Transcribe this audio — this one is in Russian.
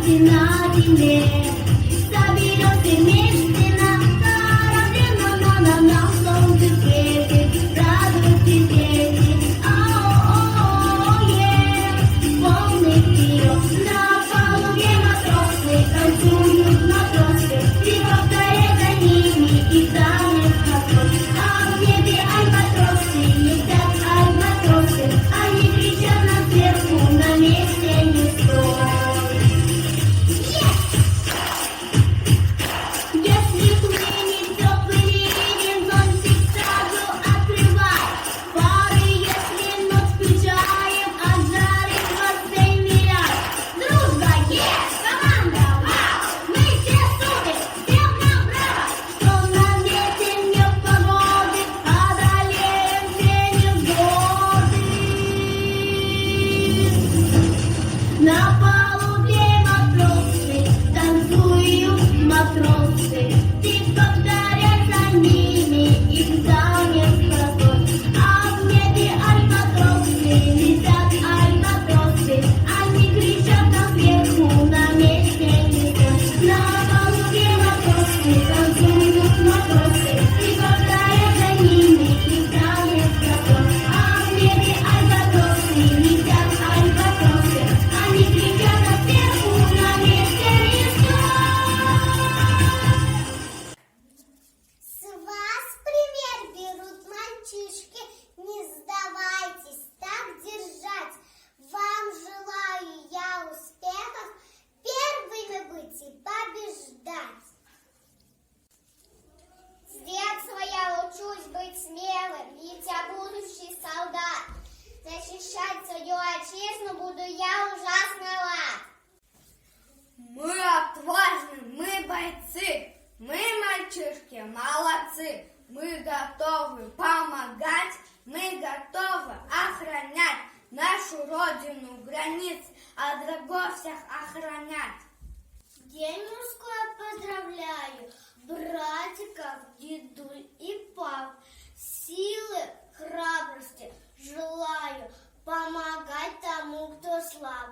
счастье на земле. Соберемся вместе на корабле, на солнце светит, радуйте, дети. Полный вперед, на палубе матросы танцуют матросы, и повторяй за ними и танец какой. А в небе альбатросы, летят альбатросы, они кричат нам сверху, на месте не стой. Если туннель теплый ливень, зонтик сразу открывай. Фары, если ночь включаем, от жары хвостей мирай. Дружба есть, команда вау, мы все супер, всем нам браво. Что нам ветер не в погоды, одолеем все невзгоды. На палубе матросы танцуют матросы, ты повторяй за ними их танец какой. А в небе альбатросы, летят альбатросы, они кричат нам сверху, на месте не стой. На палубе матросы танцуют матросы, ты повторяй за ними их танец какой. А в небе альбатросы, летят альбатросы, они кричат нам сверху, на месте не стой. С вас пример берут мальчишки, не сдавайтесь, так держать. Вам желаю я успехов, первыми быть и побеждать. С детства я учусь быть смелым, ведь я будущий солдат. Защищать свою отчизну буду я ужасно рад. Мы отважны, мы бойцы, мы мальчишки молодцы, мы готовы помогать, мы готовы охранять нашу родину границ, от врагов всех охранять. День мужской поздравляю, братиков, деду и пап. Силы, храбрости желаю, помогать тому, кто слаб.